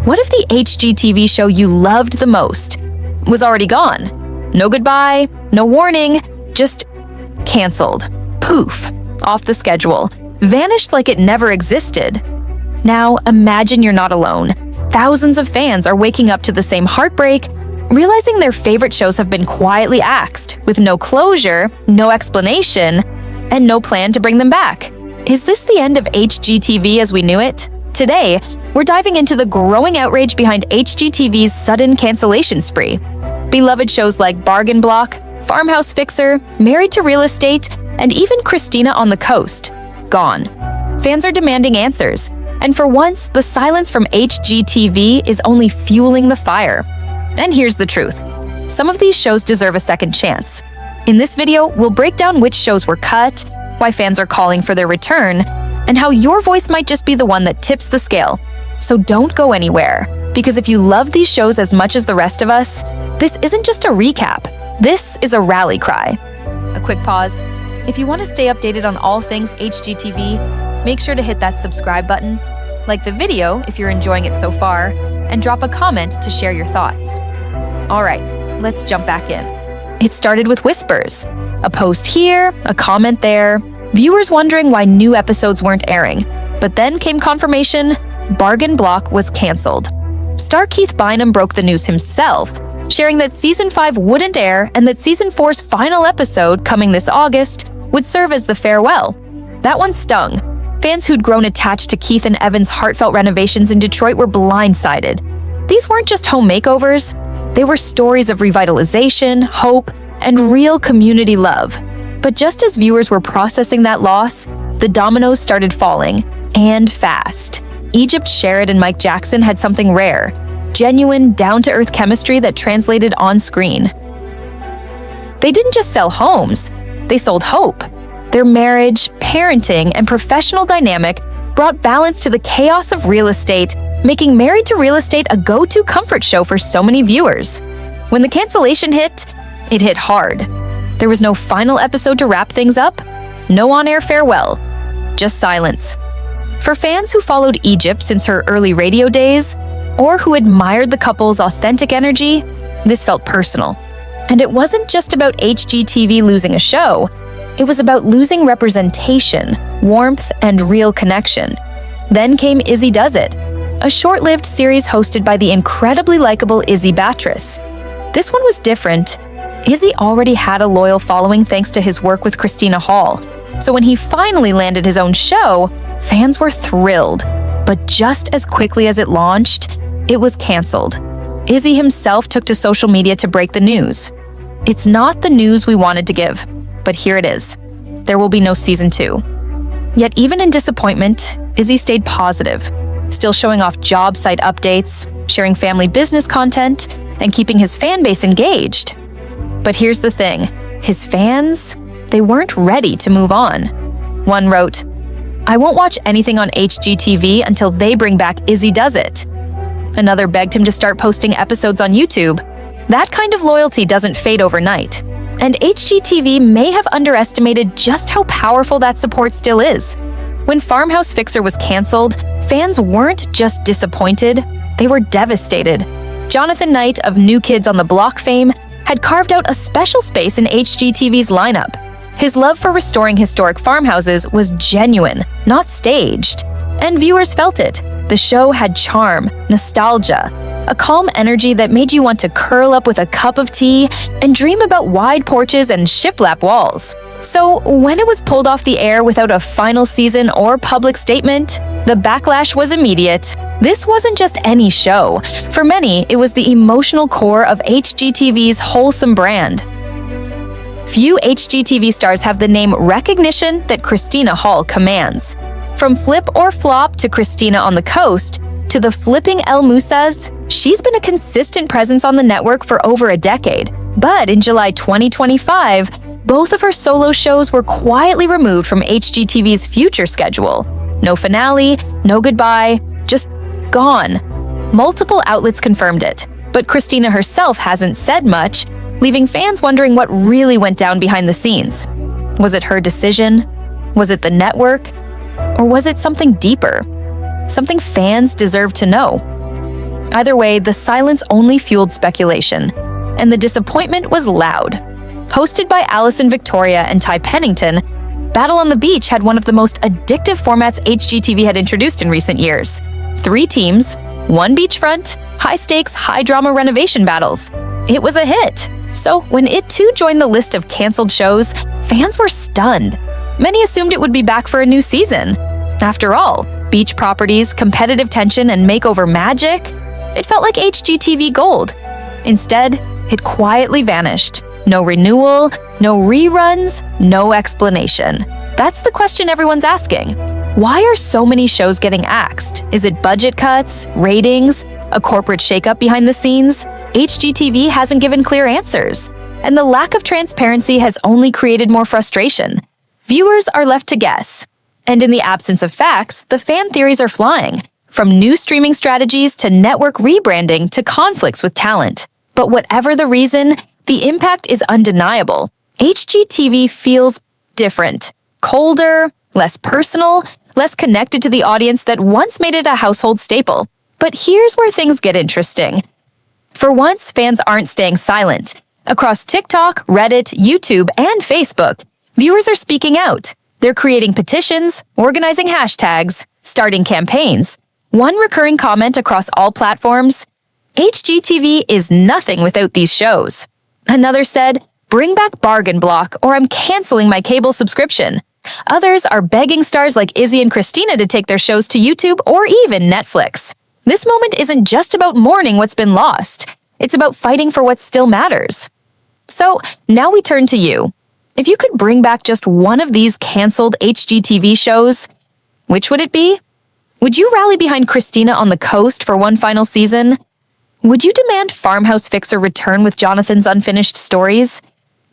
What if the HGTV show you loved the most was already gone? No goodbye, no warning, just canceled. Poof, off the schedule, vanished like it never existed. Now imagine you're not alone. Thousands of fans are waking up to the same heartbreak, realizing their favorite shows have been quietly axed, with no closure, no explanation, and no plan to bring them back. Is this the end of HGTV as we knew it? Today, we're diving into the growing outrage behind HGTV's sudden cancellation spree. Beloved shows like Bargain Block, Farmhouse Fixer, Married to Real Estate, and even Christina on the Coast. Gone. Fans are demanding answers, and for once, the silence from HGTV is only fueling the fire. And here's the truth. Some of these shows deserve a second chance. In this video, we'll break down which shows were cut, why fans are calling for their return, and how your voice might just be the one that tips the scale. So don't go anywhere, because if you love these shows as much as the rest of us, this isn't just a recap. This is a rally cry. A quick pause. If you want to stay updated on all things HGTV, make sure to hit that subscribe button, like the video if you're enjoying it so far, and drop a comment to share your thoughts. All right, let's jump back in. It started with whispers. A post here, a comment there, viewers wondering why new episodes weren't airing. But then came confirmation, Bargain Block was canceled. Star Keith Bynum broke the news himself, sharing that Season 5 wouldn't air and that Season 4's final episode, coming this August, would serve as the farewell. That one stung. Fans who'd grown attached to Keith and Evan's heartfelt renovations in Detroit were blindsided. These weren't just home makeovers, they were stories of revitalization, hope, and real community love. But just as viewers were processing that loss, the dominoes started falling, and fast. Egypt Sherrod and Mike Jackson had something rare, genuine, down-to-earth chemistry that translated on screen. They didn't just sell homes, they sold hope. Their marriage, parenting, and professional dynamic brought balance to the chaos of real estate, making Married to Real Estate a go-to comfort show for so many viewers. When the cancellation hit, it hit hard. There was no final episode to wrap things up, no on-air farewell, just silence. For fans who followed Egypt since her early radio days, or who admired the couple's authentic energy, this felt personal. And it wasn't just about HGTV losing a show, it was about losing representation, warmth, and real connection. Then came Izzy Does It, a short-lived series hosted by the incredibly likable Izzy Batress. This one was different. Izzy already had a loyal following thanks to his work with Christina Hall, so when he finally landed his own show, fans were thrilled. But just as quickly as it launched, it was canceled. Izzy himself took to social media to break the news. It's not the news we wanted to give, but here it is. There will be no Season 2. Yet even in disappointment, Izzy stayed positive, still showing off job site updates, sharing family business content, and keeping his fan base engaged. But here's the thing, his fans, they weren't ready to move on. One wrote, "I won't watch anything on HGTV until they bring back Izzy Does It." Another begged him to start posting episodes on YouTube. That kind of loyalty doesn't fade overnight. And HGTV may have underestimated just how powerful that support still is. When Farmhouse Fixer was canceled, fans weren't just disappointed, they were devastated. Jonathan Knight of New Kids on the Block fame had carved out a special space in HGTV's lineup. His love for restoring historic farmhouses was genuine, not staged. And viewers felt it. The show had charm, nostalgia, a calm energy that made you want to curl up with a cup of tea and dream about wide porches and shiplap walls. So when it was pulled off the air without a final season or public statement, the backlash was immediate. This wasn't just any show. For many, it was the emotional core of HGTV's wholesome brand. Few HGTV stars have the name recognition that Christina Hall commands. From Flip or Flop to Christina on the Coast, to the flipping El Musas, she's been a consistent presence on the network for over a decade. But in July 2025, both of her solo shows were quietly removed from HGTV's future schedule. No finale, no goodbye, just gone. Multiple outlets confirmed it, but Christina herself hasn't said much, leaving fans wondering what really went down behind the scenes. Was it her decision? Was it the network? Or was it something deeper? Something fans deserve to know. Either way, the silence only fueled speculation, and the disappointment was loud. Hosted by Allison Victoria and Ty Pennington, Battle on the Beach had one of the most addictive formats HGTV had introduced in recent years. 3 teams, 1 beachfront, high-stakes, high-drama renovation battles. It was a hit. So when it too joined the list of canceled shows, fans were stunned. Many assumed it would be back for a new season. After all, beach properties, competitive tension, and makeover magic, it felt like HGTV gold. Instead, it quietly vanished. No renewal, no reruns, no explanation. That's the question everyone's asking. Why are so many shows getting axed? Is it budget cuts, ratings, a corporate shakeup behind the scenes? HGTV hasn't given clear answers, and the lack of transparency has only created more frustration. Viewers are left to guess. And in the absence of facts, the fan theories are flying, from new streaming strategies to network rebranding to conflicts with talent. But whatever the reason, the impact is undeniable. HGTV feels different, colder, less personal, less connected to the audience that once made it a household staple. But here's where things get interesting. For once, fans aren't staying silent. Across TikTok, Reddit, YouTube, and Facebook, viewers are speaking out. They're creating petitions, organizing hashtags, starting campaigns. One recurring comment across all platforms: HGTV is nothing without these shows. Another said, bring back Bargain Block or I'm canceling my cable subscription. Others are begging stars like Izzy and Christina to take their shows to YouTube or even Netflix. This moment isn't just about mourning what's been lost. It's about fighting for what still matters. So now we turn to you. If you could bring back just one of these canceled HGTV shows, which would it be? Would you rally behind Christina on the Coast for one final season? Would you demand Farmhouse Fixer return with Jonathan's unfinished stories?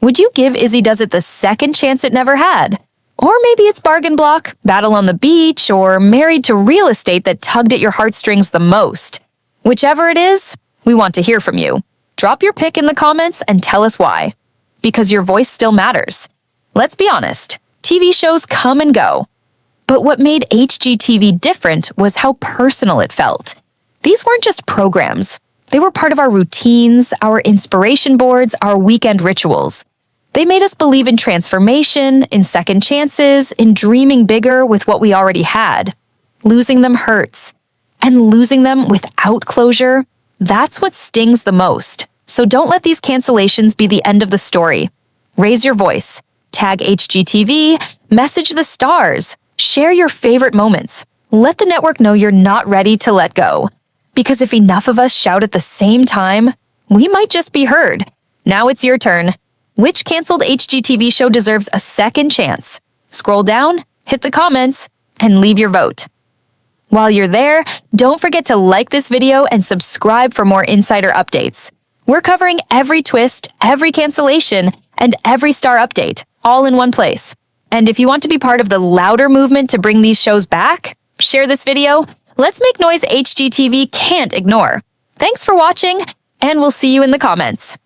Would you give Izzy Does It the second chance it never had? Or maybe it's Bargain Block, Battle on the Beach, or Married to Real Estate that tugged at your heartstrings the most. Whichever it is, we want to hear from you. Drop your pick in the comments and tell us why. Because your voice still matters. Let's be honest, TV shows come and go. But what made HGTV different was how personal it felt. These weren't just programs. They were part of our routines, our inspiration boards, our weekend rituals. They made us believe in transformation, in second chances, in dreaming bigger with what we already had. Losing them hurts. And losing them without closure, that's what stings the most. So don't let these cancellations be the end of the story. Raise your voice. Tag HGTV, message the stars, share your favorite moments. Let the network know you're not ready to let go. Because if enough of us shout at the same time, we might just be heard. Now it's your turn. Which canceled HGTV show deserves a second chance? Scroll down, hit the comments, and leave your vote. While you're there, don't forget to like this video and subscribe for more insider updates. We're covering every twist, every cancellation, and every star update, all in one place. And if you want to be part of the louder movement to bring these shows back, share this video. Let's make noise HGTV can't ignore. Thanks for watching, and we'll see you in the comments.